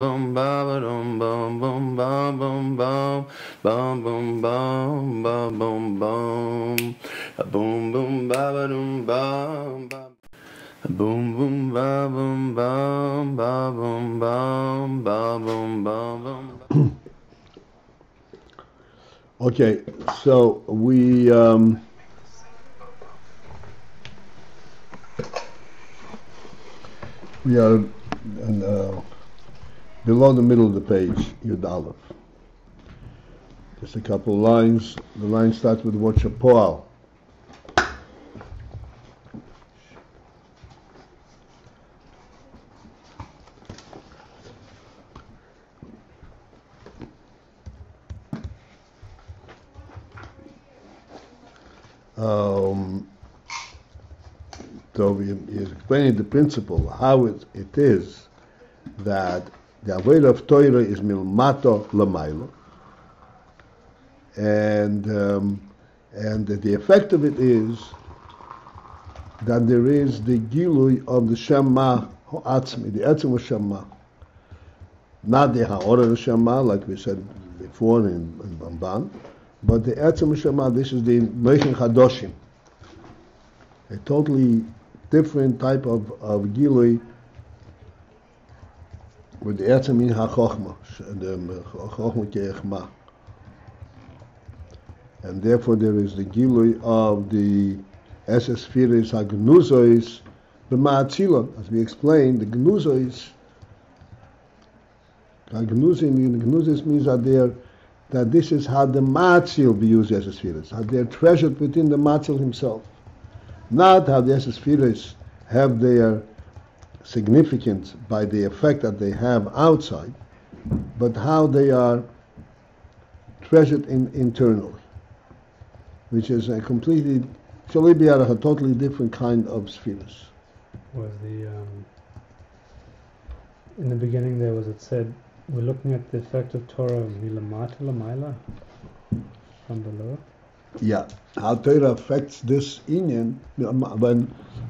Boom ba ba dum bum bum ba bum bum bum bum bum ba bum bum a boom boom ba ba dum bum ba a boom boom ba bum bum ba bum bum ba bum bum. Okay, so we are below the middle of the page, Yud Aleph. Just a couple of lines. The line starts with the word Shapoal. So he is explaining the principle, how it is that the Avodah of Torah is milmato lamaylo, and the effect of it is that there is the gilui of the Shema Ha'atzmi, the Etzem Shema, not the Ha'ora Shema, like we said before in Ramban, but the Etzem Shema. This is the Meichen Chadoshim, a totally different type of gilui with the Etzem in HaChochma, the Chochma Ke'echma. And therefore there is the gilui of the Esesphiris HaGnuzois B'ma'atzilon. As we explained, the Gnuzois, Gnuzis means that this is how the Matzil be used as Esesphiris, how they are treasured within the Matzil himself. Not how the Esesphiris have their significance by the effect that they have outside, but how they are treasured internally, which is a completely, a totally different kind of spheres. Was in the beginning there was it said we're looking at the effect of Torah milamata lamaila from below. Yeah, how Torah affects this inyan when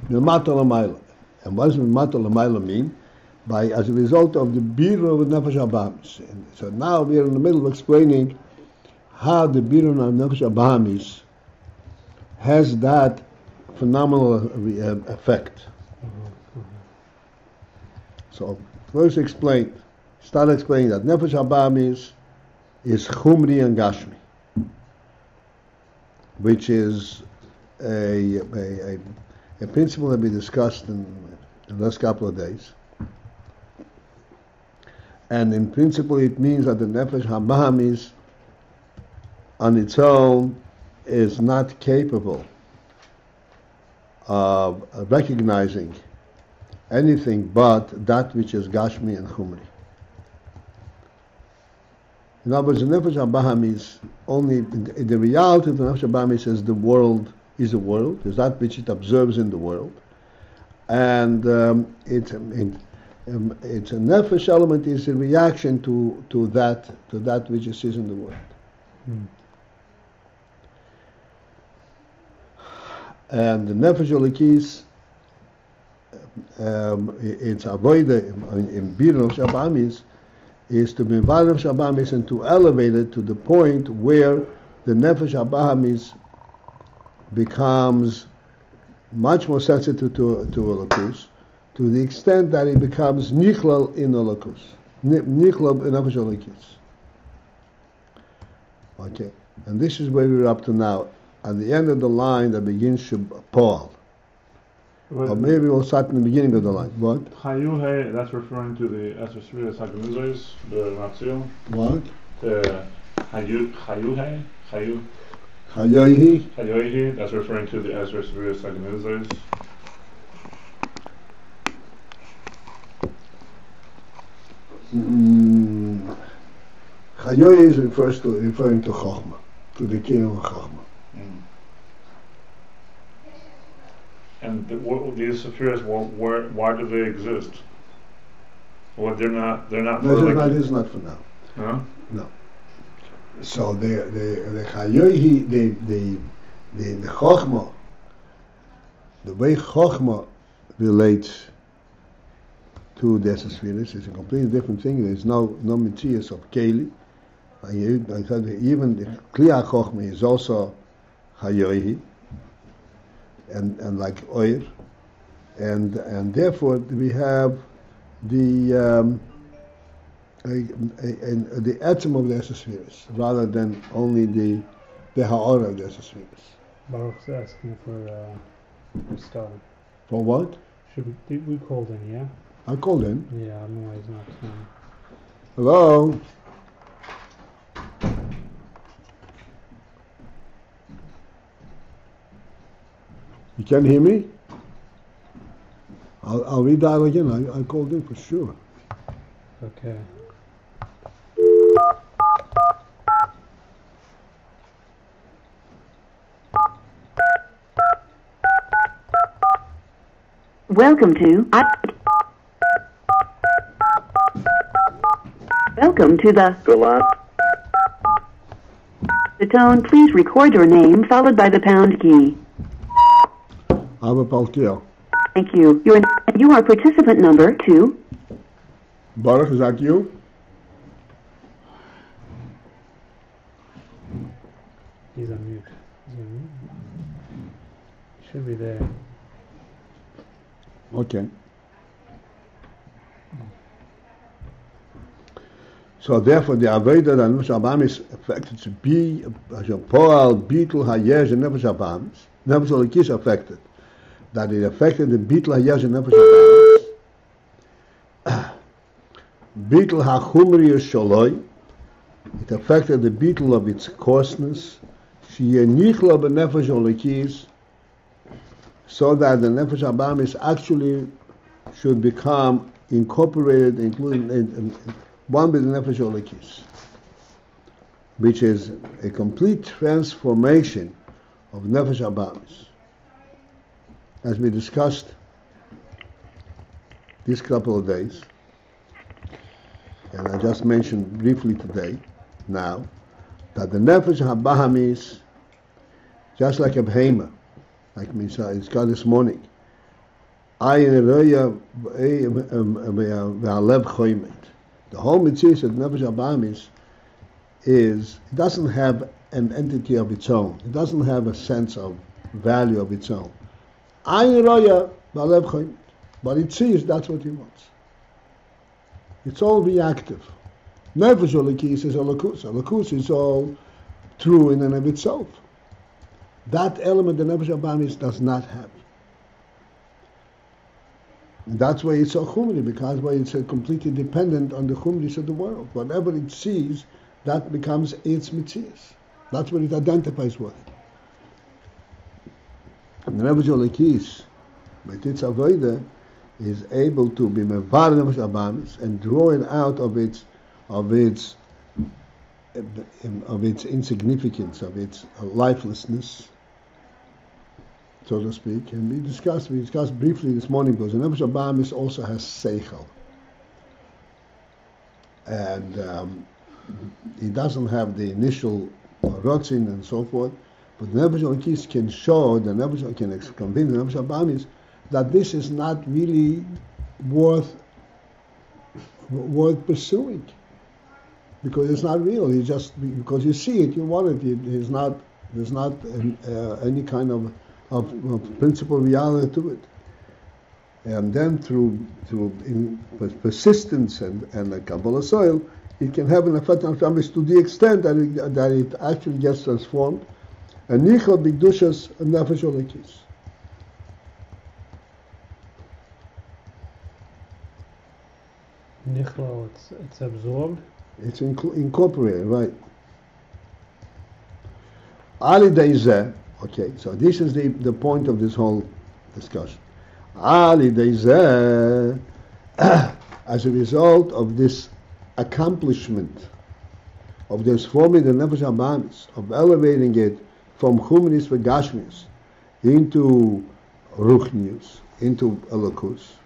milmata lamaila. And what does milmata lamaila mean? As a result of the birur with nefesh habahamis. So now we are in the middle of explaining how the birur of nefesh habahamis has that phenomenal effect. So first start explaining that nefesh habahamis is chumri and gashmi, which is a principle that we discussed in the last couple of days. And in principle it means that the nefesh habahamis on its own is not capable of recognizing anything but that which is Gashmi and Chumri. In other words, the Nefesh HaBahamis only, the reality of the Nefesh HaBahamis is the world, is that which it observes in the world. And it's a Nefesh element is a reaction to that which it sees in the world. And the Nefesh Elikis, its avoida in Birur Shabamis is to be Birur Shabamis and to elevate it to the point where the Nefesh Shabamis becomes much more sensitive to Elokus, to the extent that it becomes Nichlal in Elokus, Nichlal in Nefesh Elikis. Okay, and this is where we're up to now. At the end of the line that begins Paul. Or maybe we'll start in the beginning of the line. What? Chayuhe, that's referring to the Esresphiris HaGnuzois, the Matzil. What? The Chayuhe, Chayohi, that's referring to the Esresphiris HaGnuzois. Chayohi is referring to Chochmah, to the kingdom of Chochmah. And these spheres, why do they exist? Well, they're not. No, this is not for now. Huh? No. So the Chayohi, the Chochmah, the way Chochmah relates to the Esespheres. It's a completely different thing. There's no Mitzias of Keli. I said even the Kliya Chochma is also Hayohi, and like Oir, and therefore we have the atom of the Esespheres rather than only the Ha'or of the Esespheres. Baruch's asking for starting. For what? Did we called in, yeah? I called in. Yeah, I don't know why he's not. Hello? You can hear me? I'll read that again. I called in for sure. Okay. Welcome to the tone. Please record your name followed by the pound key. I'm a Paltiel. Thank you. You are participant number 2. Baruch, is that you? He's on mute. He should be there. Okay. So therefore, the Aveda that Nefesh Abam is affected to be as a Poal, Beetle, Hayesh, and Nefesh Abam. Nefesh Eloki is affected. That it affected the Beetle, Hayesh, and Nefesh Abam. Beetle HaChumri Sholoi. It affected the beetle of its coarseness. Sheyenichla b'Nefesh Eloki, so that the Nefesh Abamis actually should become incorporated, including in one with the Nefesh Eloki, which is a complete transformation of Nefesh Abamis. As we discussed these couple of days, and I just mentioned briefly today, now, that the Nefesh Abamis, just like a behemoth, like it's got this morning, Ayin Roya ve'alev choymet. The whole mitzvah of Nefesh Abamis is, it doesn't have an entity of its own. It doesn't have a sense of value of its own. Ayin Roya ve'alev choymet. But it sees that's what he wants. It's all reactive. Nefesh Eloki is Elokus. Elokus is all true in and of itself. That element the Nefesh Abamis does not have. And that's why it's so chumri, because why it's completely dependent on the chumris of the world. Whatever it sees, that becomes its mitzias. That's what it identifies with. And the Nefesh Eloki, with its avodah, is able to be mevar Nefesh Abamis and draw it out of its insignificance, of its lifelessness, so to speak. And we discussed briefly this morning, because the Nefesh Abamis also has seichel, and he doesn't have the initial rotzin and so forth, but the Nefesh Eloki can show, the Nefesh can convince the Nefesh Abamis that this is not really worth pursuing, because it's not real. You just, because you see it, you want it. There's not any kind of principal reality to it. And then through persistence and a Kabbalah soil, it can have an effect on families to the extent that it actually gets transformed. And nichol b'kedushas nefesh Eloki. Nichlo, it's absorbed. It's incorporated, right? Ali Deizeh, okay, so this is the point of this whole discussion. Ali Deizeh, as a result of this accomplishment of transforming the Nefesh Abamis, of elevating it from Chumris v'Gashmis into Ruchnius, into Elokus,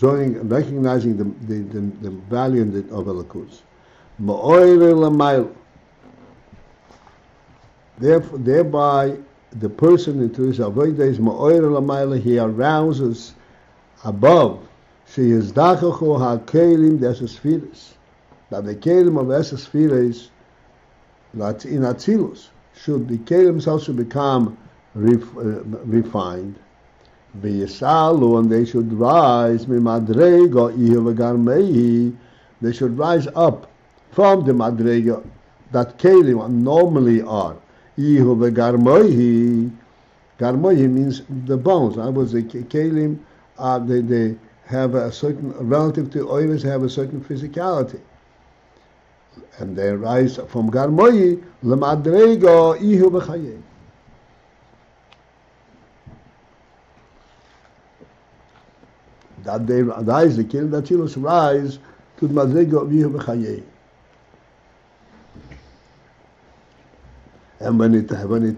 recognizing the value of Elokus. Thereby, the person into his avodah is ma'oyer l'mayla. He arouses above she is dachachu ha-kelim des that the kelim of Esesphiris, that in Atzilus, the kelim themselves should become refined. V'yisalu, and they should rise, mimadrega ihu v'garmei, they should rise up from the madrega that kelim normally are. Ihu v'garmei, garmei means the bones. I was the kelim, they have a certain, relative to oiris, have a certain physicality. And they rise from garmoi lemadrega ihu b'chayei. That they rise, the kelim datilus rise to the madrega of ihu b'chayei. And when it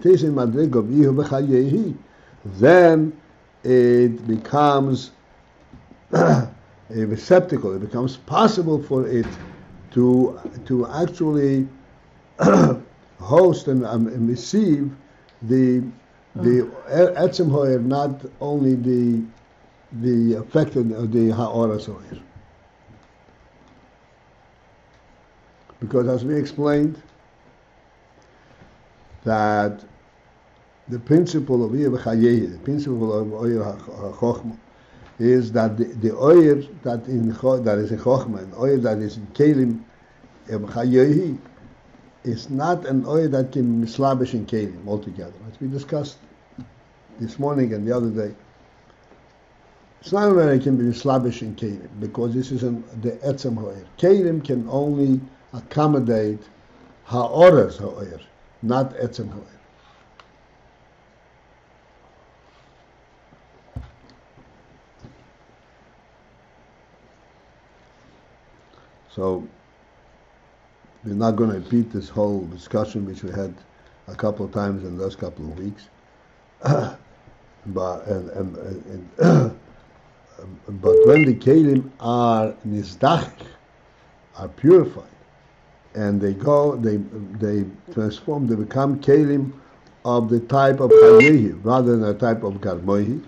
is in madrega of ihu b'chayei, then it becomes a receptacle. It becomes possible for it to actually host and receive the etzem hoyer, not only the effect of the ha'oras hoyer. Because as we explained, that the principle of the principle of oyer ha'chochma, is that the oyer that is in chochma and oyer that is in kelim chayehi is not an oyer that can be mislabish in kelim altogether. As we discussed this morning and the other day, it's not an oyer that can be mislabish in kelim because this is the etzem hoyer. Kelim can only accommodate ha'oras ha'oyer, not etzem hoyer. So we're not going to repeat this whole discussion which we had a couple of times in the last couple of weeks, but when the kelim are nizdach, are purified, and they transform, they become kelim of the type of hayehi rather than a type of garmohi,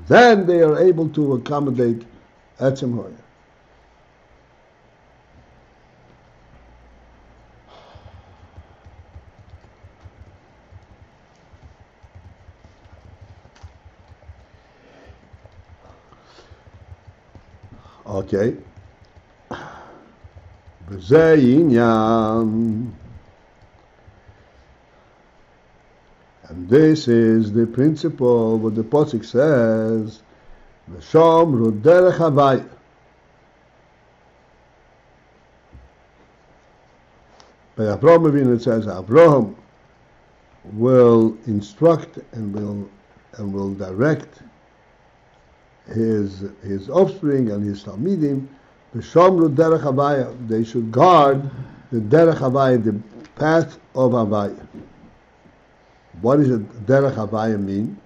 then they are able to accommodate etzem hoyer. Okay. V'zeh inyan. And this is the principle what the Pasuk says, V'shomru derech havaya. By Avraham Avinu it says Avraham will instruct and will direct his offspring and his talmidim, v'shomru derech havaya. They should guard the derech havaya, the path of havaya. What does the derech havaya mean?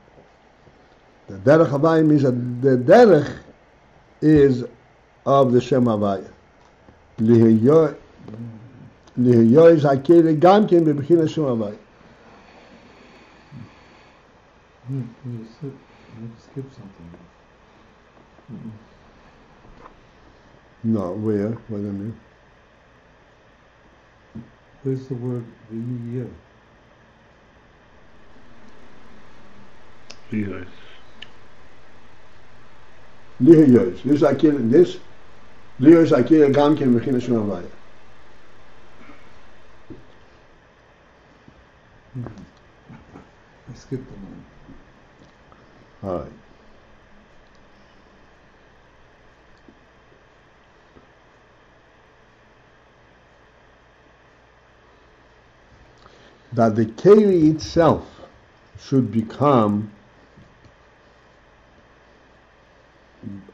The derech havaya means that the derech is of the Shem havaya. Lihiyoy zakere gam ken bebechina Shem havaya. You skip something. No, where? What do you mean? Where's the word v'yiyeh? Beis. Lihiyoy. This zakere, this lihiyoy zakere gam ken bebechina Shem havaya. I skipped the one. All right. That the keli itself should become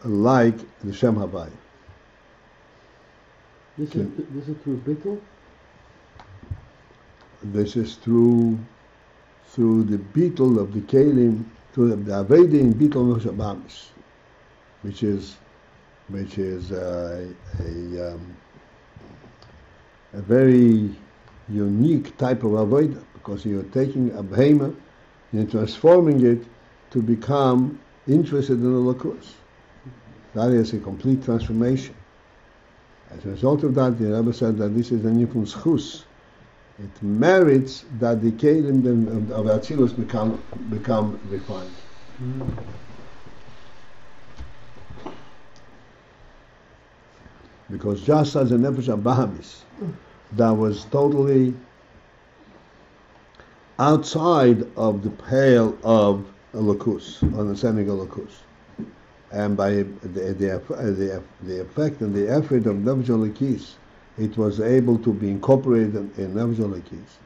like the Shem Havaya. This is through bittul? This is through the beetle of the kelim, through the Avedim beetle of Shabbamis, which is a very unique type of avodah, because you're taking a behemoth and transforming it to become interested in the lakus. That is a complete transformation. As a result of that, the Rebbe said that this is a nifun schus. It merits that the kelim of Atzilus become refined. Because just as a nefesh abahamis that was totally outside of the pale of Elokus, understanding Elokus, and by the effect and the effort of nefesh Elokis, it was able to be incorporated in nefesh Elokis.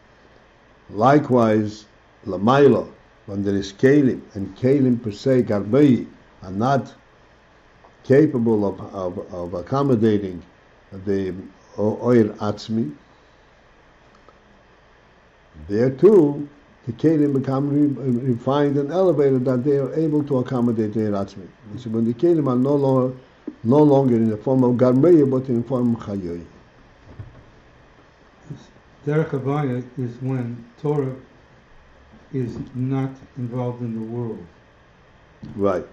Likewise, Lamailo, when there is kelim, and kelim per se, garbei, are not capable of accommodating the oir atzmi, there too the kelim become refined and elevated, that they are able to accommodate the oir atzmi. So when the kelim are no longer in the form of garmei, but in the form of chayoy. Derech Havaya is when Torah is not involved in the world. Right.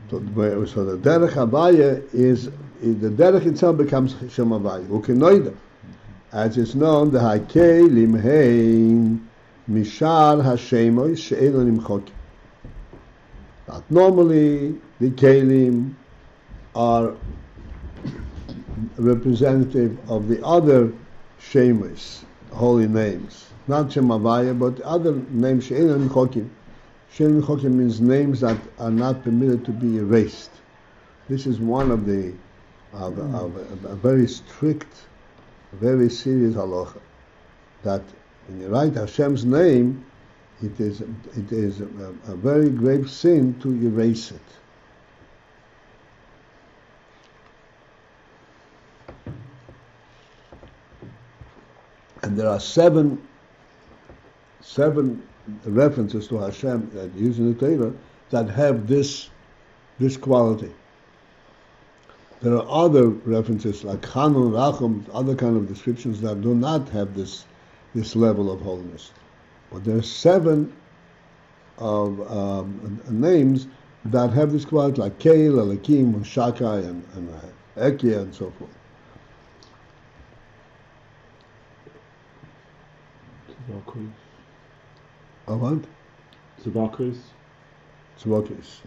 So the derech Havaya is the derech itself becomes Shem Havaya. Ukenoida, as is known, the hakelim hein mishar hashemois she'eino nimchokim. That normally the kelim are representative of the other shemois, holy names, not Shem Havaya, but other names she'eino nimchokim. She'eino nimchokim means names that are not permitted to be erased. This is one of the a very strict, very serious halacha, that when you write Hashem's name, it is a very grave sin to erase it. And there are seven references to Hashem that used in the Torah that have this quality. There are other references like Chanun, Rachum, other kind of descriptions that do not have this level of holiness. But there are seven of names that have this quality, like Keil, Elakim, Shakai, and Ekia, and so forth. What? Tzavakris. Tzavakris.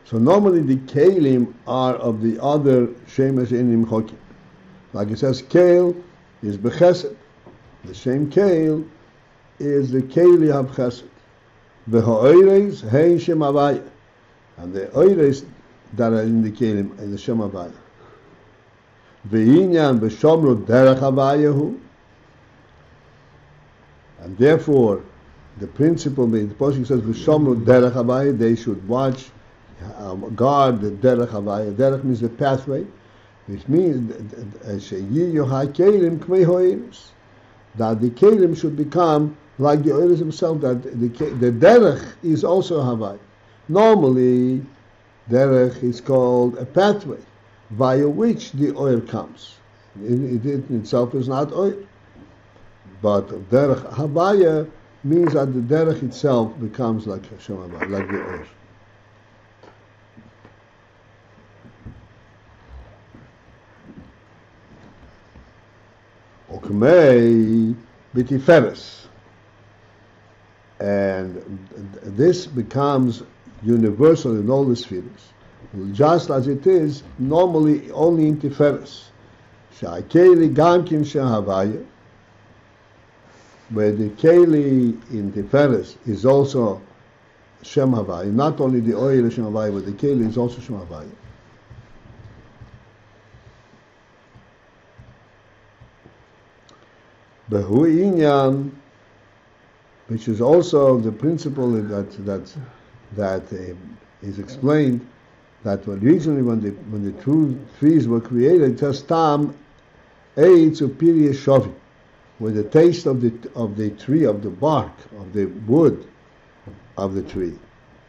So normally the kelim are of the other shemesh inim chokim. Like it says, keil is bechesed. The same keil is the keili of chesed. The ha'oires hein shem havaya, and the oires that are in the kelim is the shem havaya. Ve'inyan b'shomru derech havayahu, and therefore the principle, the Pasuk says v'shomru derech havaya, they should watch, guard the derech havaya. Derech means the pathway, which means that the kelim should become like the oiris himself, that the derech is also havaya. Normally, derech is called a pathway via which the oil comes. It itself is not oil. But derech havaya means that the derech itself becomes like Hashem havaya, like the oil. Okmei b'tiferes, and this becomes universal in all the spheres, just as it is normally only in Tiferes. Sha'akeli gamkin shehavaya, where the keli in Tiferes is also Shem Havaya, not only the oil is Shem Havaya, but the keli is also Shem Havaya. Behu inyan, which is also the principle that is explained, that originally when the two trees were created, just tam a superior shavi, with the taste of the tree, of the bark, of the wood of the tree,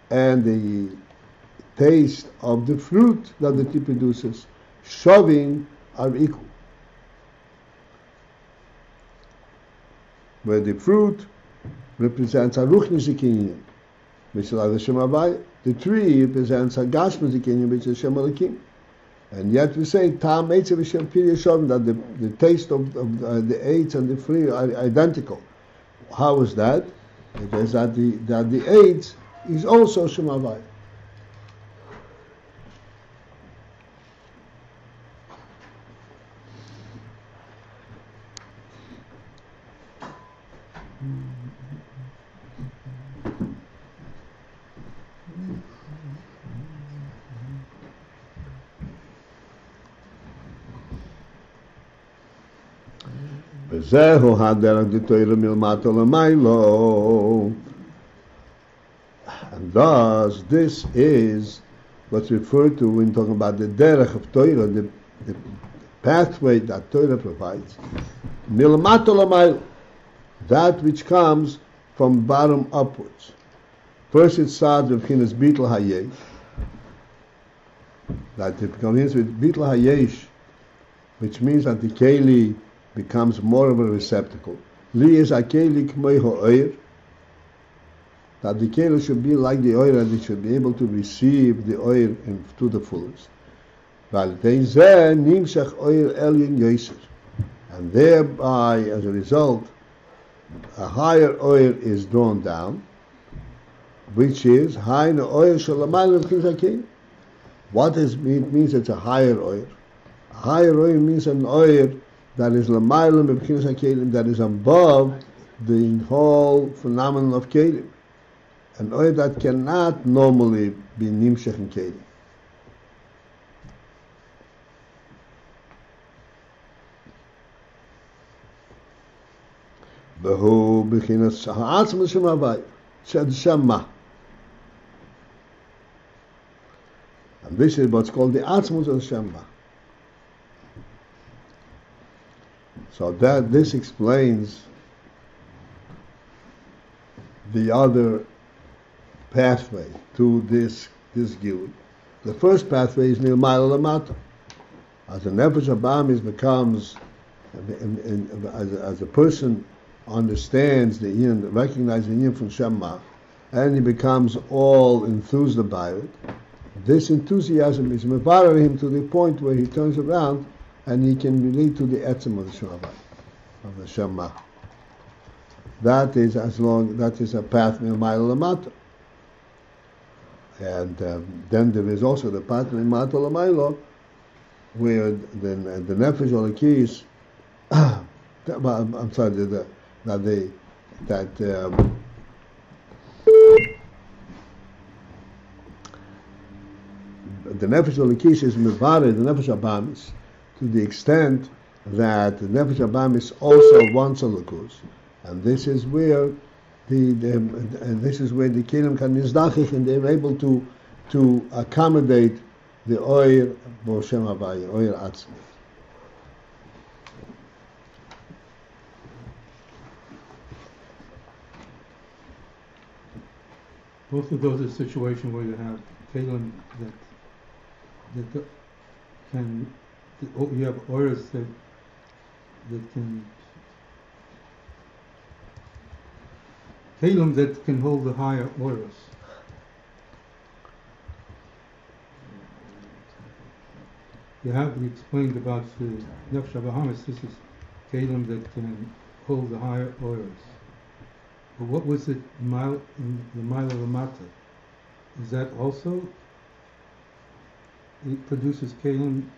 and the taste of the fruit that the tree produces, shoving are equal. Where the fruit represents a ruchnische kinyan, which is like the Shem Havaya. The tree represents a gashmische kinyan, which is Shem Elokim. And yet we say Tam Eitz V'Shem Pirya Shovim, that the taste of the eitz and the fruit are identical. How is that? Because that the eitz is also Shem Havaya. וזהו הדרך דתוירה מלמטה למיילו. And thus, this is what's referred to when talking about the derech of Torah, the pathway that Torah provides. Milmata lamailo, that which comes from bottom upwards. First it starts with Chinas Bitl Hayesh, that it begins with Bitl Hayesh, which means that the Keli becomes more of a receptacle. Li is a Keli k'mei ha'oir, that the Keli should be like the oil and it should be able to receive the oil to the fullest. And thereby, as a result, a higher oil is drawn down, which is high oil shalamayim. What does it means? It's a higher oil. A higher oil means an oil that is lamayim b'chinas hakelim, that is above the whole phenomenon of kelim. An oil that cannot normally be nimshach in kelim. Behu b'chinas ha'atzma Shem Havaya, Shed Shema. And this is what's called the Atzmus of Shema. So that this explains the other pathway to this Gilui. The first pathway is Nilmayla Lamata. As the Nefesh Abamis becomes, as a person understands the Yin, recognizes the Yin from Shema, and he becomes all enthused about it, this enthusiasm is mevarer him to the point where he turns around and he can relate to the etzem of the Shema, of the Shema. That is a path Nilmayla Lamata. And then there is also the path Nilmayla Lamaylo, where the Nefesh Olakis, I'm sorry, the Nefesh Olakis is mevarer the Nefesh Abamis to the extent that the Nefesh Abamis also wants a Lakus, and this is where the Kelim can nizdachich, and they're able to accommodate the oil B'Shem Havaya, oil Atzmi. Both of those are situations where you have Kalim that can, you have auras that can, Kalim that can hold the higher auras. You have explained about the Nefesh Bahamas, this is Kalim that can hold the higher auras. But what was it, the Mila Lamata? Is that also, it produces Kalim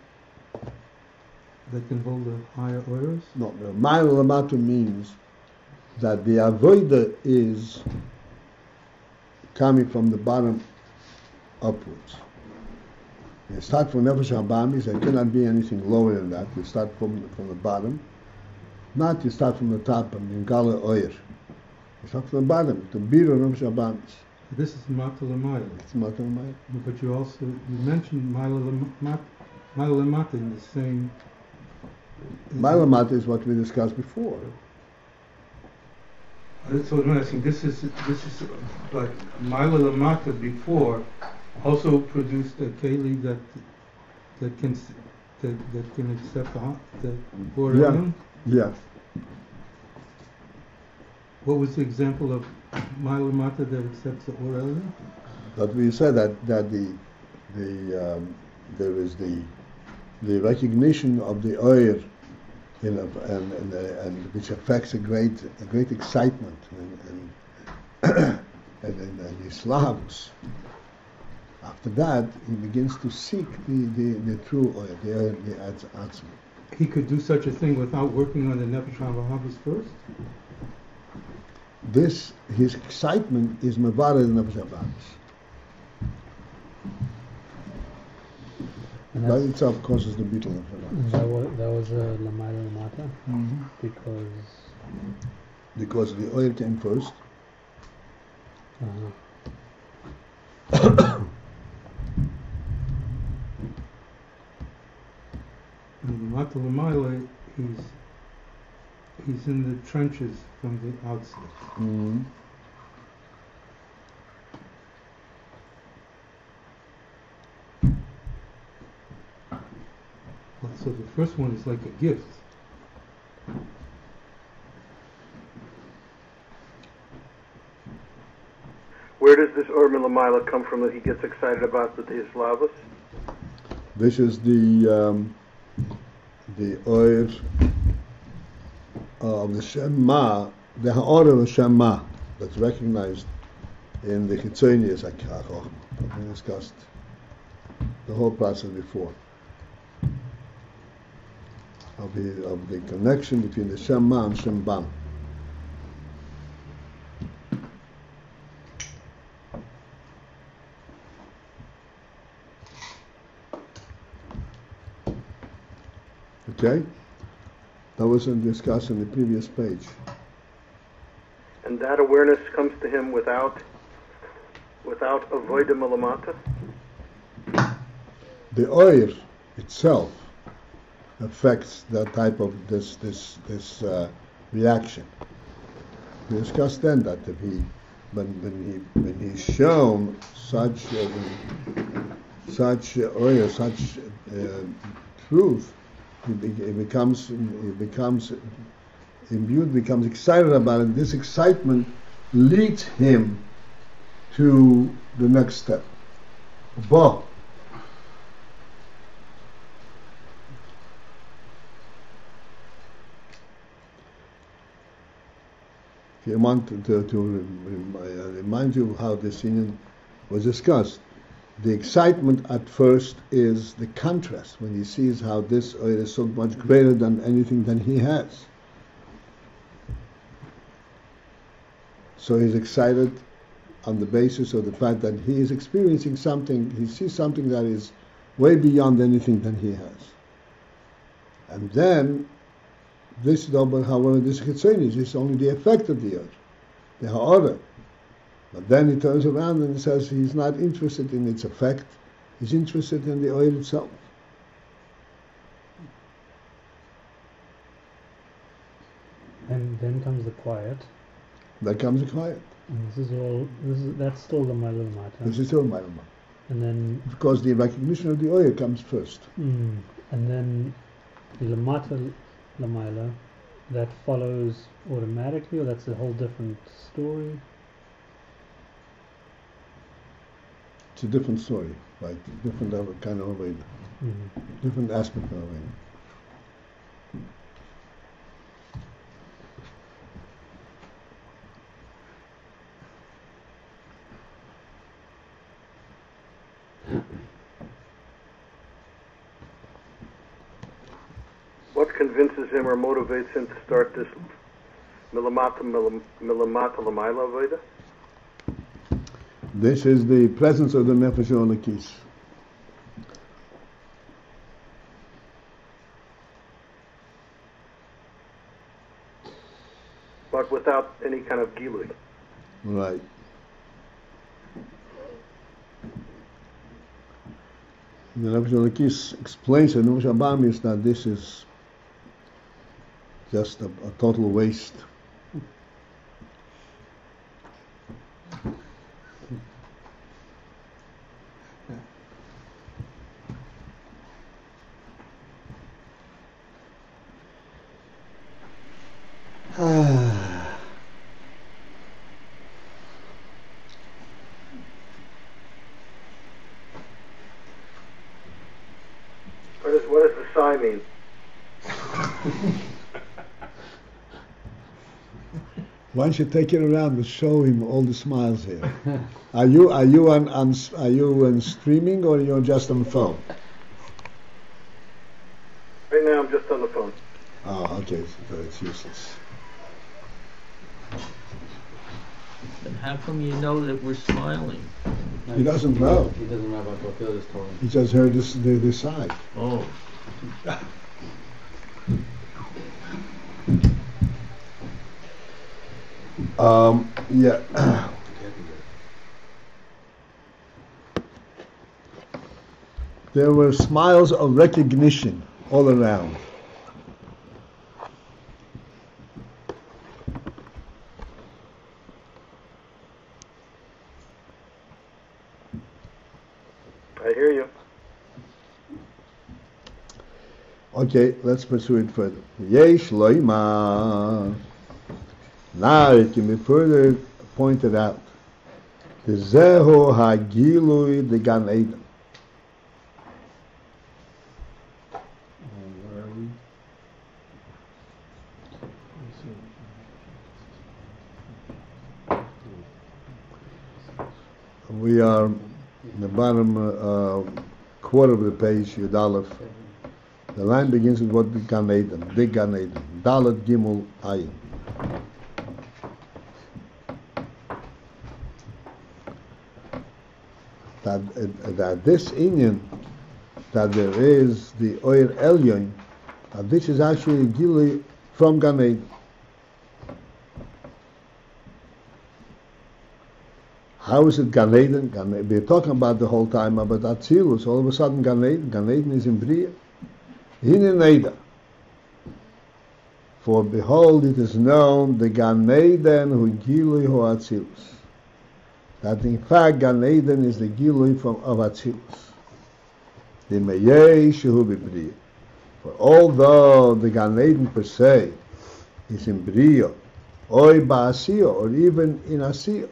that can hold the higher auras? No, Mila Lamata means that the avoida is coming from the bottom upwards. You start from Nefesh Habamis, there cannot be anything lower than that. You start from the bottom. Not you start from the top and you gala oyer. You start from the bottom, the biro Nefesh Habamis. This is Mata Lamaya. It's Mata Lamaya. But you mentioned Mila Lamata in the same. Mila Lamata is what we discussed before. That's what I'm asking. This is like Mila Lamata before also produced a keli that can that can accept the Or Yeah. Elyon? Yeah. What was the example of Mata that accepts the Or Elyon? But we said that there is the recognition of the oil and which affects a great excitement and his lavus. After that, he begins to seek the true oil, the atzma. He could do such a thing without working on the Nefesh HaVahavas first? His excitement is mevara the nefesh habahavas. And That that's, itself causes the beetle of that was a Lamaila Lamata because the oil came first. uh, And Mata Lamaila, he's in the trenches from the outset. Mm-hmm. So the first one is like a gift. Where does this Ur Milamila come from that he gets excited about his lavas? This is the oil of the Shema, the Ha'or of Shema, that's recognized in the Chitzonius HaKachach, that we discussed the whole process before, of the connection between the Shema and Shemban. Okay? That was discussed in the previous page. And that awareness comes to him without avoida milamata? The oil itself affects that type of this reaction. We discussed then that if when he's shown such oil, such truth, he becomes imbued, becomes excited about it. This excitement leads him to the next step. But if you want to remind you how this union was discussed, the excitement at first is the contrast when he sees how this oil is so much greater than anything that he has. So he's excited on the basis of the fact that he is experiencing something, he sees something that is way beyond anything that he has. And then, however, this Chitzonius is only the effect of the oil, the ha'ara. But then he turns around and says he's not interested in its effect, he's interested in the oil itself. and then comes the quiet. That comes the quiet. And that's still the Lamaila Lamata. This is still Mailama. And then Because the recognition of the oil comes first. and then the Lamata Lamaila, that follows automatically, or that's a whole different story? It's a different story, right? Different kind of Aveda. Different aspect of Aveda. What convinces him or motivates him to start this milamata lamaila avoda? This is the presence of the Nefesh Onakis. But without any kind of gilui. Right. The Nefesh Onakis explains in Nefesh Abamis that this is just a total waste. What does the sigh mean? Why don't you take it around and show him all the smiles here? Are you on streaming or you're just on the phone? Right now I'm just on the phone. Oh, okay, so it's useless. Then how come you know that we're smiling? He doesn't know. He doesn't know about what Paltiel just told him. He just heard the sigh. Oh. Yeah. There were smiles of recognition all around. I hear you. Okay, let's pursue it further. Yesh loima. Now it can be further pointed out. The zeho hagilui de Gan Eden. Where are we? We are in the bottom quarter of the page, Yud Aleph. The line begins with what the Gan Eden, Big Gan Eden, Dalet Gimel Ayin. That this Inyan, that there is the Oyer Elyon, this is actually Gili from Gan Eden. How is it Gan Eden? We're talking about the whole time about Atzilus. All of a sudden Gan Eden is in Bria. Hine Eda. For behold, it is known the Gan Eden hu Gili hu Atzilus. That in fact Gan Eden is the Gili of Atzilus. The Meyei shehu b'Bria. For although the Gan Eden per se is in Bria, or ba'Asiya, or even in Asiya,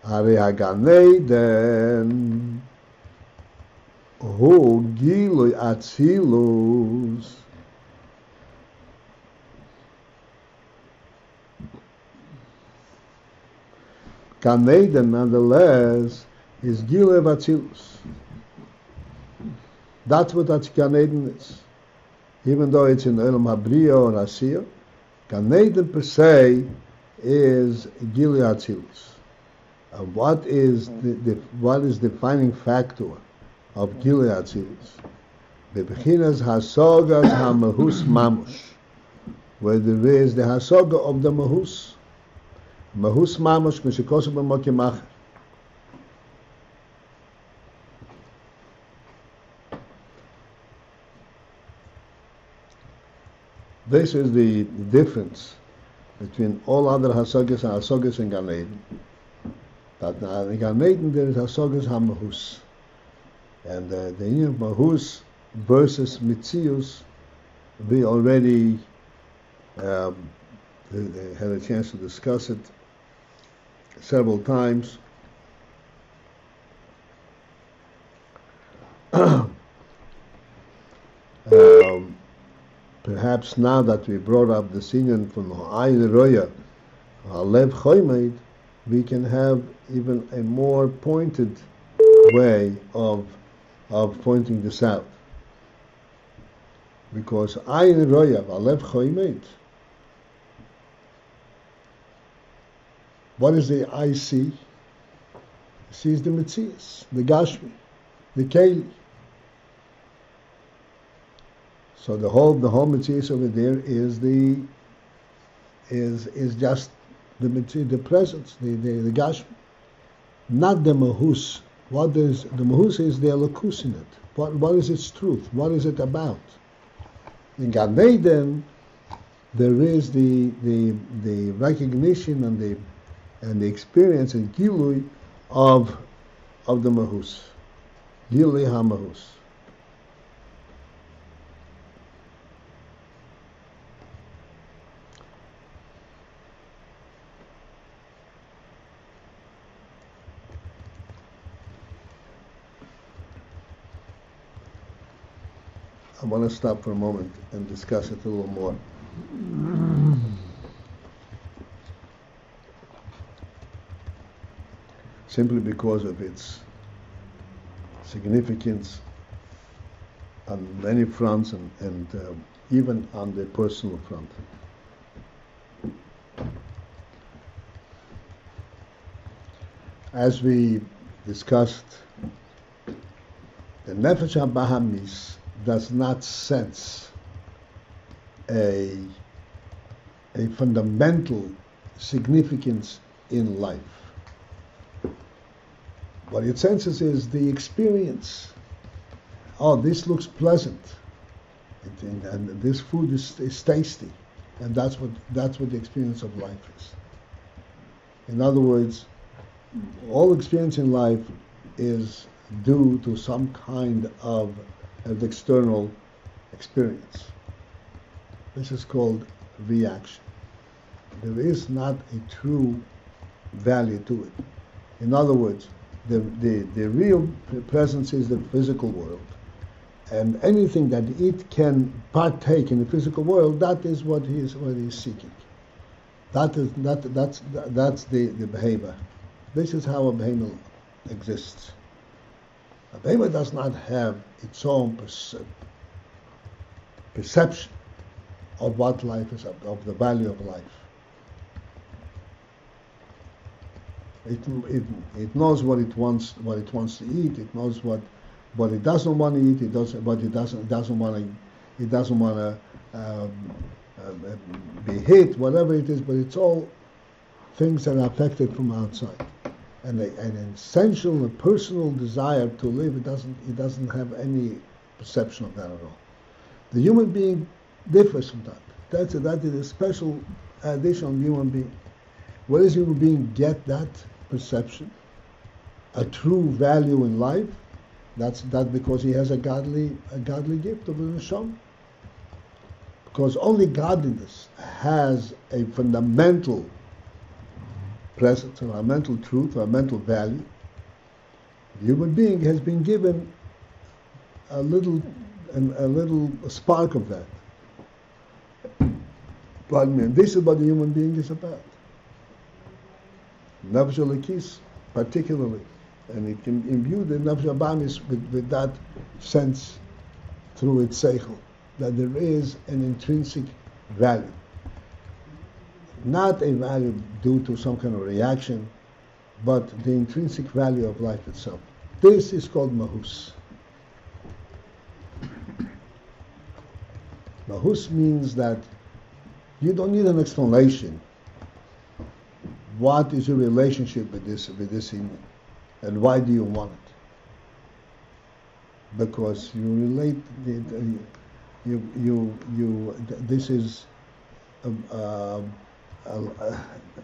Ari Gan Eden hu Gili Atzilus. Gan Eden, nonetheless, is Gili of Atzilus. That's what Gan Eden is. Even though it's in Elam Habriya or Asiya, Gan Eden per se is Gili Atzilus. What is the defining factor of Gili Atzilus? Bebechinas hasogas hamahus mamush, where there is the hasoga of the mahus. Mahus mamush mishikosu b'mokim acher. This is the difference between all other hasogas and hasogas in Gan Eden. That in Gan Eden there is hasogas hamahus, and the union of mahus versus mitzius, we already had a chance to discuss it several times. Perhaps now that we brought up the singing from Ayin Roya, Lev Choymeid, we can have even a more pointed way of pointing this out. Because Ayin Roya, Lev Choymeid, what is the eye see? It sees the Metzias, the Gashmi, the Keli. So the whole Metzias over there is just the Metzias, the presence, the Gashmi, not the Mahus. What is the Mahus? Is the Elokus in it. What is its truth? What is it about? In Gan Eden, there is the recognition and the experience and Gilui of the Mahus, Gilui HaMahus. I want to stop for a moment and discuss it a little more. Simply because of its significance on many fronts and even on the personal front. As we discussed, the Nefesh HaBahamis does not sense a fundamental significance in life. What it senses is the experience. Oh, this looks pleasant, and this food is tasty, and that's what the experience of life is. In other words, all experience in life is due to some kind of an external experience. This is called reaction. There is not a true value to it. In other words, the real presence is the physical world, and anything that it can partake in the physical world, that is what he is seeking. That's the behavior. This is how a behemoth exists. A behemoth does not have its own perception of what life is, of the value of life. It knows what it wants to eat. It knows what it doesn't want to eat. It doesn't want to be hit. Whatever it is, but it's all things that are affected from outside. And an essential, a personal desire to live, it doesn't have any perception of that at all. The human being differs from that. That is a special addition on the human being. Where does the human being get that perception? A true value in life? That's because he has a godly gift of the neshama. Because only godliness has a fundamental presence, or a mental truth, or a mental value. The human being has been given a little spark of that. But this is what the human being is about. Nefesh Elokis, particularly, and it can imbue the Nefesh HaBahamis with that sense through its seichel, that there is an intrinsic value. Not a value due to some kind of reaction, but the intrinsic value of life itself. This is called mahus. Mahus means that you don't need an explanation. What is your relationship with this Inyan, and why do you want it? Because you relate. This is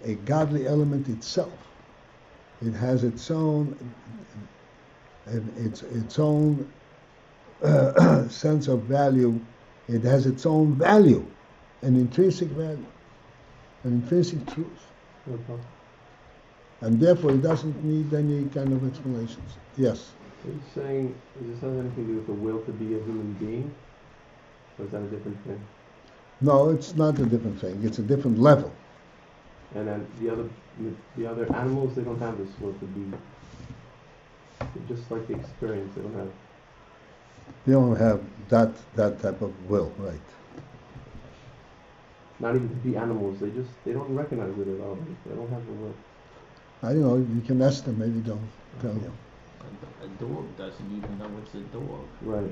a godly element itself. It has its own sense of value. It has its own value, an intrinsic value, an intrinsic truth. And therefore it doesn't need any kind of explanations. Yes? Are you saying, does this have anything to do with the will to be a human being? Or is that a different thing? No, it's not a different thing. It's a different level. And then the other animals, they don't have this will to be. They're just like the experience. They don't have that type of will, right? Not even to be animals. They don't recognize it at all. They don't have the will. I don't know. You can ask them. Maybe they'll tell you. A dog doesn't even know it's a dog. Right.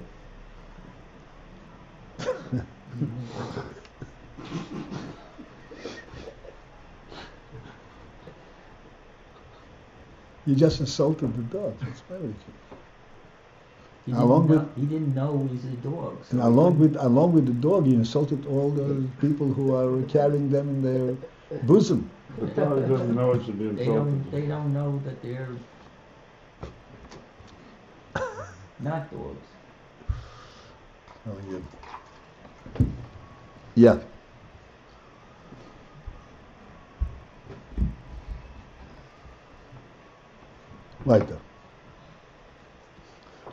You just insulted the dog. It's very cute. He didn't know he's a dog. So and along with the dog, you insulted all the people who are carrying them in their bosom. The dog doesn't know it should be insulted. They don't know that they're not dogs. Oh, yeah. Weiter.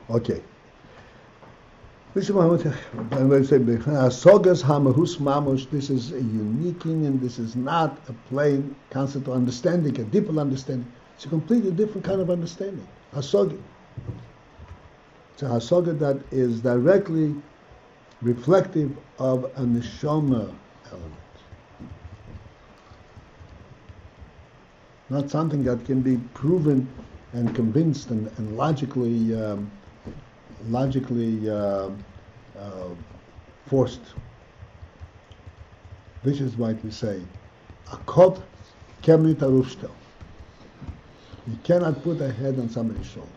Okay. This is what I say, Sogas Hamahus Mamush, this is a unique union, this is not a plain concept of understanding, a deeper understanding. It's a completely different kind of understanding. Hasoga. It's a Hasoga that is directly reflective of a neshama element. Not something that can be proven and convinced and logically forced. This is what we say. A kop kemnit arufstel. You cannot put a head on somebody's shoulder.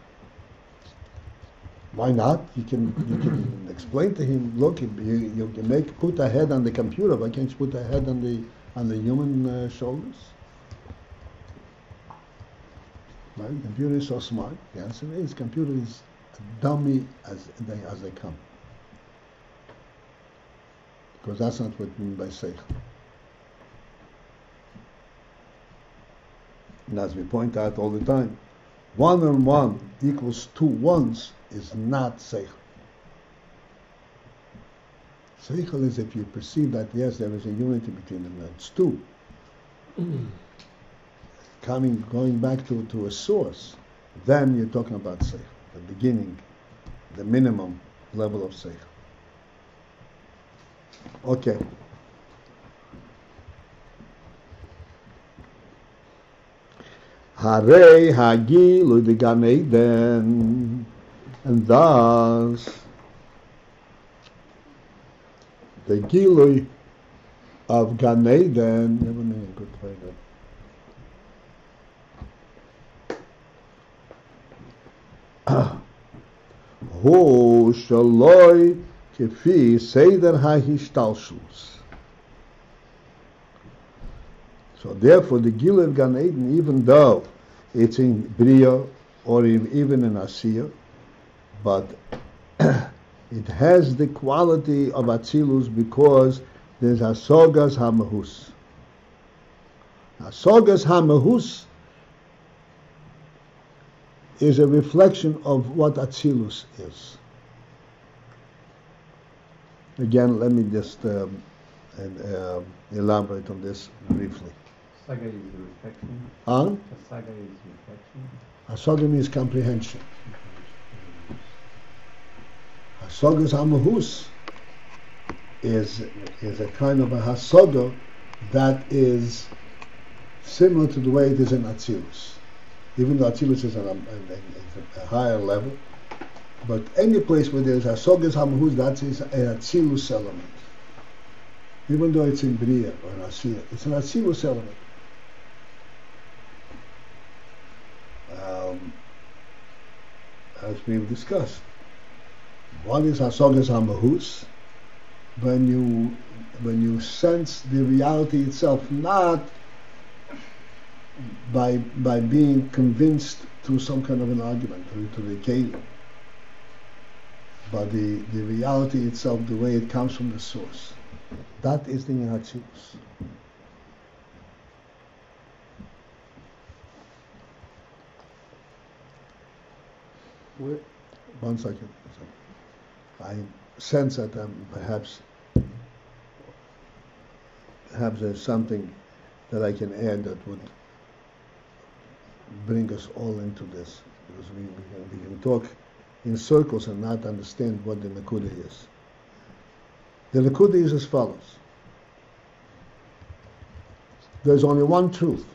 Why not? You can explain to him. Look, you can put a head on the computer. Why can't you put a head on the human shoulders? Right? The computer is so smart. The answer is computer is a dummy as they come. Because that's not what we mean by seichel. And as we point out all the time, 1 and 1 equals 2 ones is not seichel. Seichel is if you perceive that yes, there is a unity between them. It's 2. Going back to a source, then you're talking about seichel, the beginning, the minimum level of seichel. Okay. Harei hagilu de Gan Eden, and thus the gilui of Gan Eden. Never mind, good, very good. Hu shaloi kefi seder hahishtalshus. So therefore, the Gilui of Gan Eden, even though it's in Bria or even in Asiya, but it has the quality of Atzilus because there's Hasogas Hamahus. Hasogas Hamahus is a reflection of what Atzilus is. Again, let me just elaborate on this briefly. Saga is the reflection. Huh? Saga is reflection. Hasoga means comprehension. Hasogas Hamahus is a kind of a Hasoga that is similar to the way it is in Atzilus. Even though Atzilus is a higher level, but any place where there is Hasogas Hamahus, that is an Atzilus element. Even though it's in Bria or in Asiya, it's an Atzilus element. As we've discussed, what is Hasogas Hamahus? When you sense the reality itself, not by being convinced through some kind of an argument or to the Kelim, but the reality itself, the way it comes from the source. That is the Atzilus. One second. I sense that perhaps there's something that I can add that would bring us all into this, because we can talk in circles and not understand what the Nakuda is. The Nakuda is as follows. There's only one truth.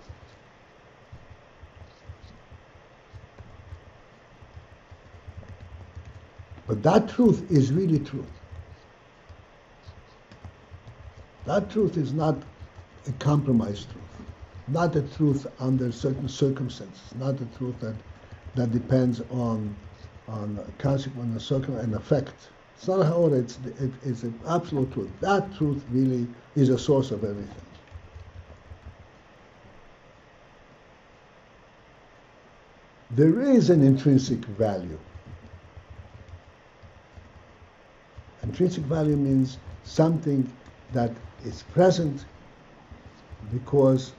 But that truth is really truth. That truth is not a compromised truth, not a truth under certain circumstances, not a truth that depends on consequence, and effect. It's not how it's an absolute truth. That truth really is a source of everything. There is an intrinsic value. Intrinsic value means something that is present because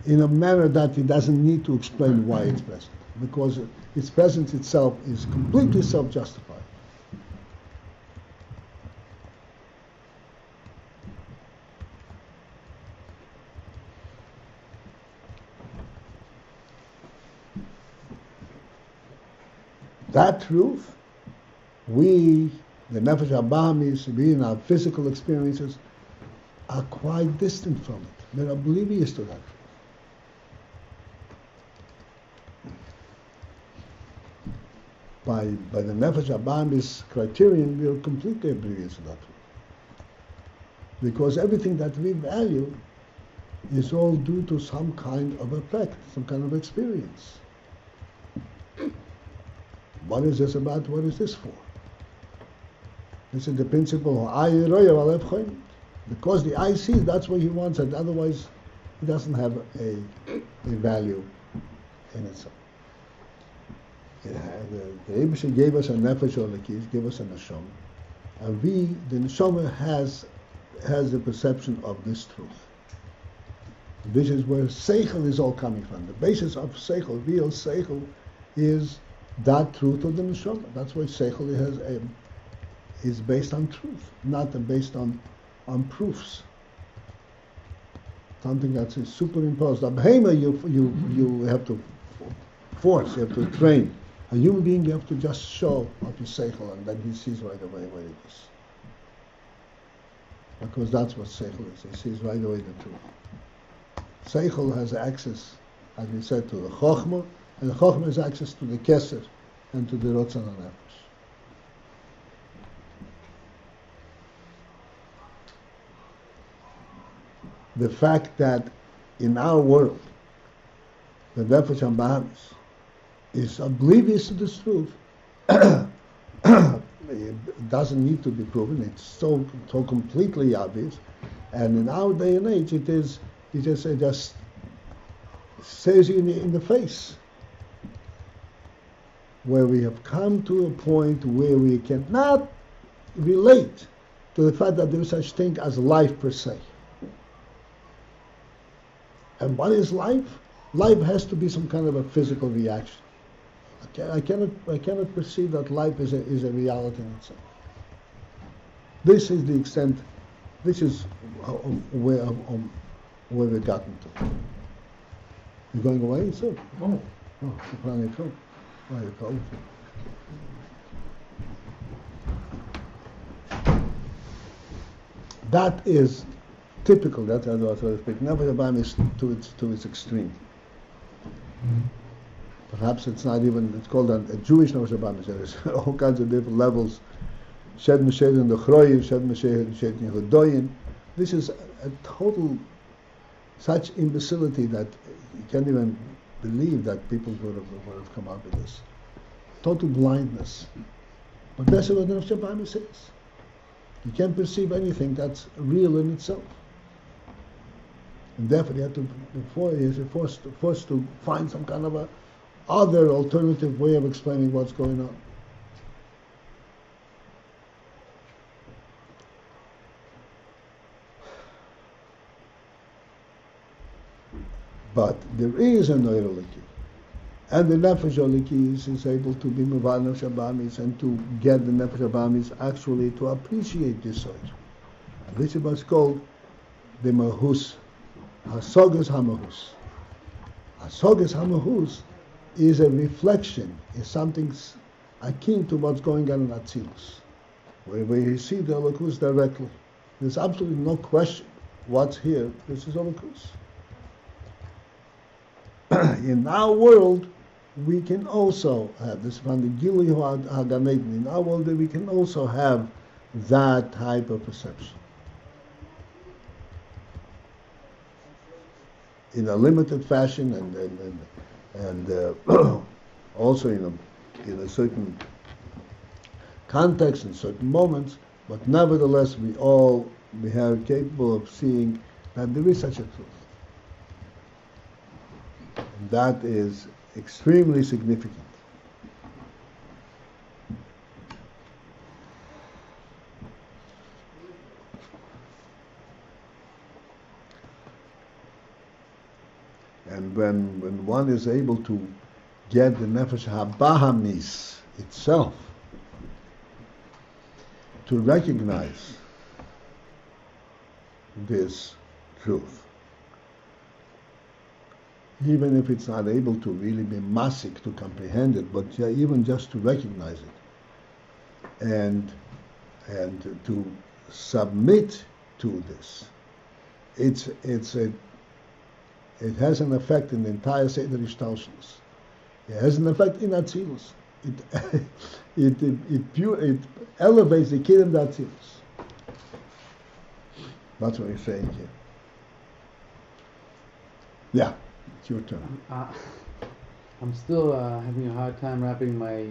in a manner that it doesn't need to explain why it's present. because its presence itself is completely self-justified. That truth, we, the Nefesh Abamis, we in our physical experiences, are quite distant from it. We're oblivious to that truth. By the Nefesh Abamis criterion, we are completely oblivious to that truth. Because everything that we value is all due to some kind of effect, some kind of experience. What is this about? What is this for? This is the principle of Ayin. Because the eye sees, that's what he wants, and otherwise it doesn't have a value in itself. The Rebbe gave us a nefesh olekis, gave us a neshama, and we, the neshama, has the perception of this truth. This is where seichel is all coming from. The basis of seichel, real seichel, is that truth of the neshama. That's why seichel is based on truth, not based on proofs. Something that's superimposed. A behemoth you have to force, you have to train. A human being, you have to just show what you seichel, and then he sees right away what it is. Because that's what seichel is. He sees right away the truth. Seichel has access, as we said, to the chokhmah, and the chokhmah has access to the keser and to the rotzon hanefesh. The fact that in our world, the nefesh habahamis is oblivious to this truth, it doesn't need to be proven. It's so completely obvious, and in our day and age, it just stares you in the face. Where we have come to a point where we cannot relate to the fact that there is such thing as life per se. And what is life? Life has to be some kind of a physical reaction. I cannot perceive that life is a reality in itself. This is the extent. This is where we've gotten to. You're going away, sir? Oh, you're planning to. Why you call it? That is typical. That's how I speak. Never the Bible is to its extreme. Perhaps it's not even. It's called a Jewish Nefesh Habamis. There's all kinds of different levels. Shed Meshed in the Chroyim, Shed Meshed in Hudoyin. This is a total such imbecility that you can't even believe that people would have come up with this. Total blindness. But that's what the Nefesh Habamis is. You can't perceive anything that's real in itself. And therefore, you're forced to find some kind of a other alternative way of explaining what's going on. But there is a neuroliki, and the nefesh oliki is able to be meval nefesh habamis and to get the nefesh habamis actually to appreciate this sort. This is what's called the mahus, hasogas hamahus. Hasogas hamahus is a reflection, is something akin to what's going on in Atzilus, where you see the Elokus directly. There's absolutely no question what's here. This is Elokus. In our world, we can also have this from the Gili Haganeden. In our world, we can also have that type of perception. In a limited fashion and also in a certain context and certain moments, but nevertheless we are capable of seeing that there is such a truth. And that is extremely significant. And when one is able to get the nefesh habahamis itself to recognize this truth, even if it's not able to really be masik to comprehend it, but even just to recognize it and to submit to this. It has an effect in the entire Seder Ishtalshalos. It has an effect in Atzilus. It elevates the kingdom of Atzilus. That's what he's saying here. Yeah, it's your turn. I'm still having a hard time wrapping my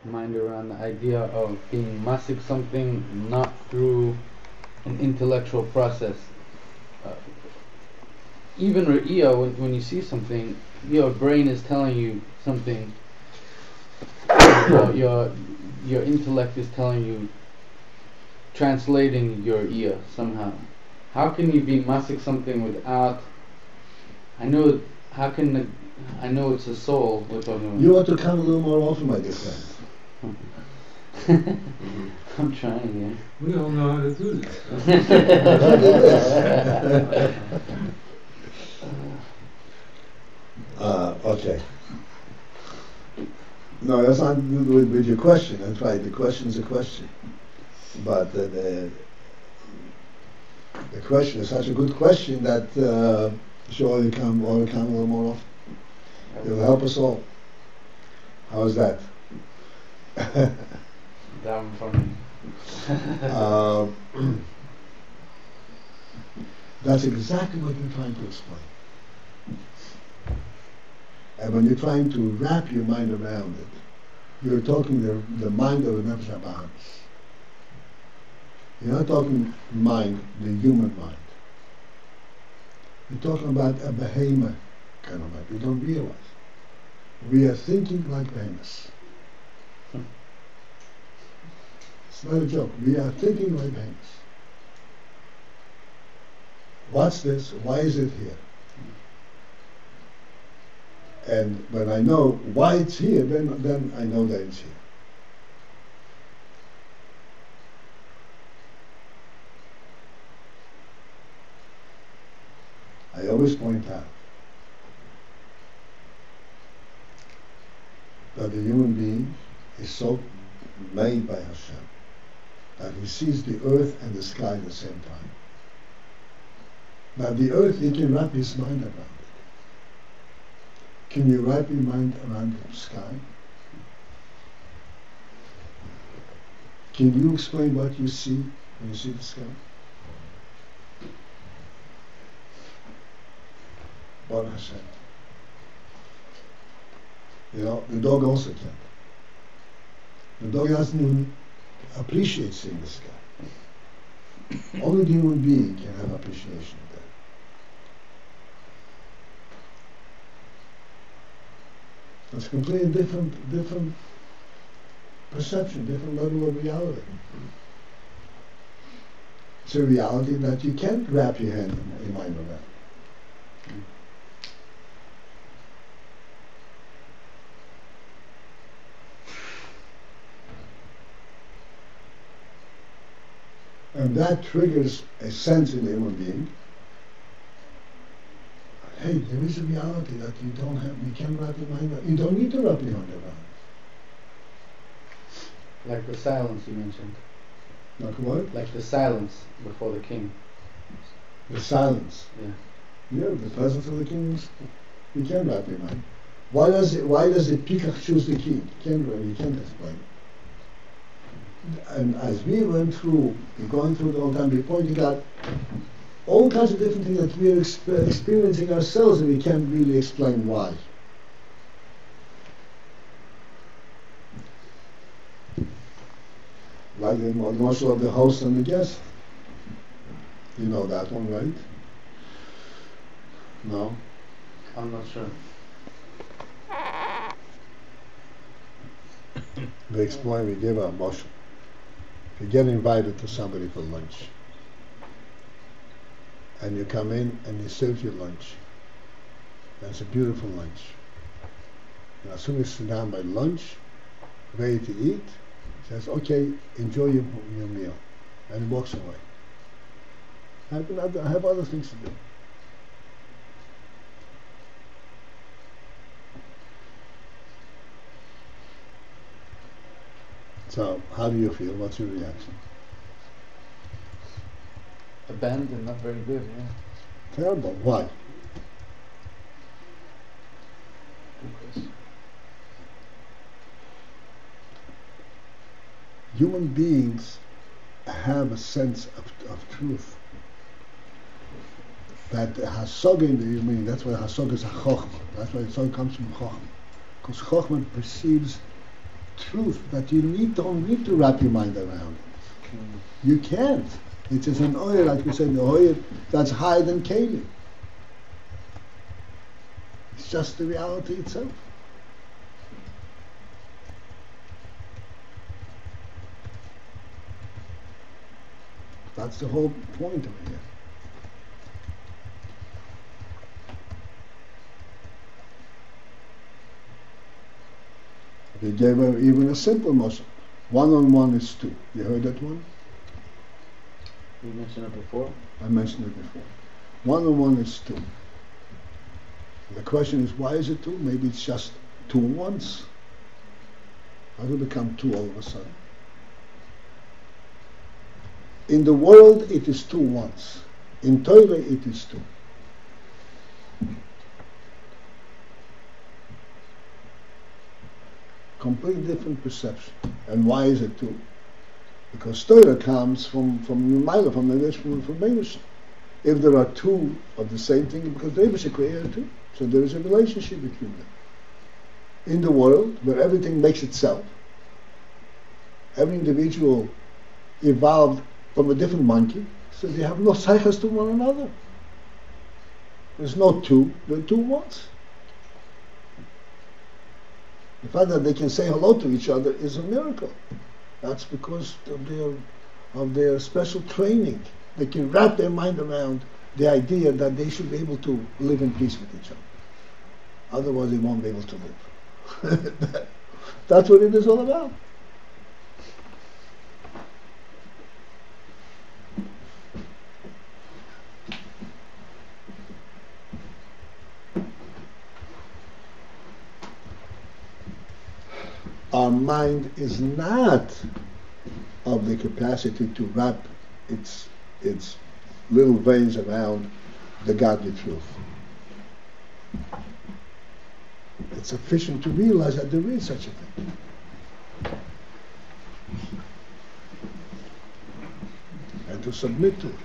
mind around the idea of being masik something not through an intellectual process. Even Re'iyah, when you see something, your brain is telling you something. Your intellect is telling you, translating your ear somehow. How can you be masik something without? I know it's a soul we're talking about. You ought to come a little more often, my dear friend. I'm trying, yeah. We all know how to do this. Okay. No, that's not with your question. That's right. The question is a question, but the question is such a good question that should ought to come a little more often. It'll help us all. How's that? Down for me. That's exactly what you're trying to explain. And when you're trying to wrap your mind around it, you're talking the mind of the Nefesh HaBahamis. You're not talking mind, the human mind. You're talking about a behemoth kind of mind. We don't realize. We are thinking like behemoths. It's not a joke. We are thinking like behemoths. What's this? Why is it here? And when I know why it's here, then I know that it's here. I always point out that the human being is so made by Hashem that he sees the earth and the sky at the same time. Now the earth, he can wrap his mind around it. Can you wrap your mind around the sky? Can you explain what you see when you see the sky? Baruch Hashem. You know, the dog also can. The dog doesn't even appreciate seeing the sky. Only the human being can have appreciation of that. It's a completely different perception, different level of reality. It's a reality that you can't wrap your hand and your mind around. And that triggers a sense in the human being. Hey, there is a reality that you don't have, you can't wrap your mind around. You don't need to wrap your mind around. Like the silence you mentioned. Like what? Like the silence before the king. The silence. Yeah. Yeah, the presence of the king is, you can't wrap your mind. Why does the peacock choose the king? You can't explain. And as we went through, going through the whole time, we're pointing out all kinds of different things that we are experiencing ourselves and we can't really explain why. Like the marshal of the host and the guest. You know that one, right? No? I'm not sure. We explain, we give a marshal. If you get invited to somebody for lunch, and you come in and you serve your lunch, and it's a beautiful lunch, And as soon as you sit down by lunch, ready to eat, he says, okay, enjoy your meal. And he walks away. I have other things to do. So, how do you feel? What's your reaction? Abandoned, not very good, yeah. Terrible. Why? Because human beings have a sense of truth. That Hasoga in the human being, that's why Hasoga is a Chochma. That's why Hasoga comes from Chochma. Because Chochma perceives truth that you don't need to wrap your mind around it. You can't. It is an oil, like we said, the oil that's higher than Keli. It's just the reality itself. That's the whole point of it here. They gave her even a simple motion. 1 on 1 is 2. You heard that one? you mentioned it before. I mentioned it before. 1 on 1 is 2. And the question is, why is it 2? Maybe it's just 2 once. How do it become 2 all of a sudden? In the world, it is 2 once. In Torah, it is 2. Completely different perception. And why is it 2? Because Torah comes from the Mila, from the Beis. If there are 2 of the same thing, because the Beis created 2. So there is a relationship between them. In the world, where everything makes itself, every individual evolved from a different monkey, so they have no cycles to one another. There's no 2, there are 2 once. The fact that they can say hello to each other is a miracle. That's because of their special training. They can wrap their mind around the idea that they should be able to live in peace with each other. Otherwise, they won't be able to live. That's what it is all about. Our mind is not of the capacity to wrap its little veins around the godly truth. It's sufficient to realize that there is such a thing. And to submit to it.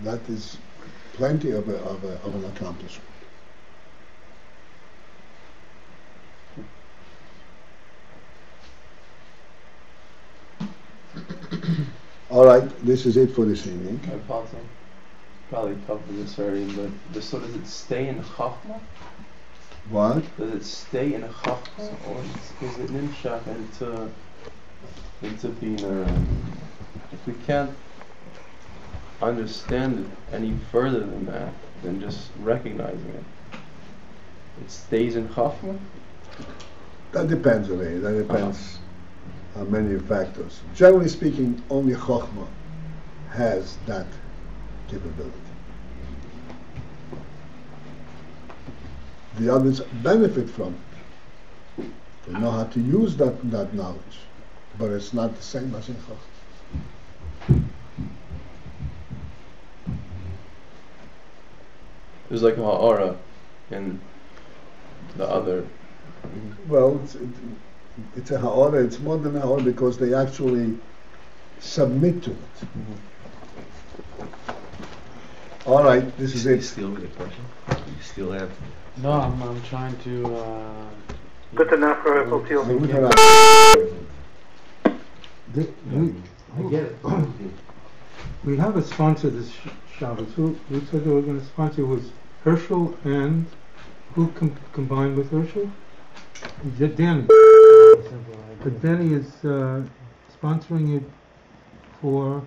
That is plenty of an accomplishment. All right, this is it for this evening. Paltiel, probably covered this already, but so does it stay in Chachma? What? Does it stay in a Chachma, or is it nimshach into being if we can't understand it any further than that, than just recognizing it, it stays in Chachma? That depends, Elaine. That depends on many factors. Generally speaking, only Chochmah has that capability. The others benefit from it. They know how to use that knowledge, but it's not the same as in Chochmah. There's like a ha'ara in the other. Well, it's a ha'ara. It's more than a ha'ara because they actually submit to it. All right, this is it. Still with the question? You still have... No, I'm trying to... Good enough for Paltiel. I get it. We have a sponsor this Shabbos. Who said they were going to sponsor? It was Herschel and who combined with Herschel? Danny. But Danny is sponsoring it for...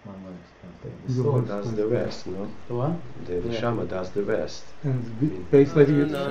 my wife's contact. The soul does the rest, no? The what? The neshama does the rest. And Beis letting it. No.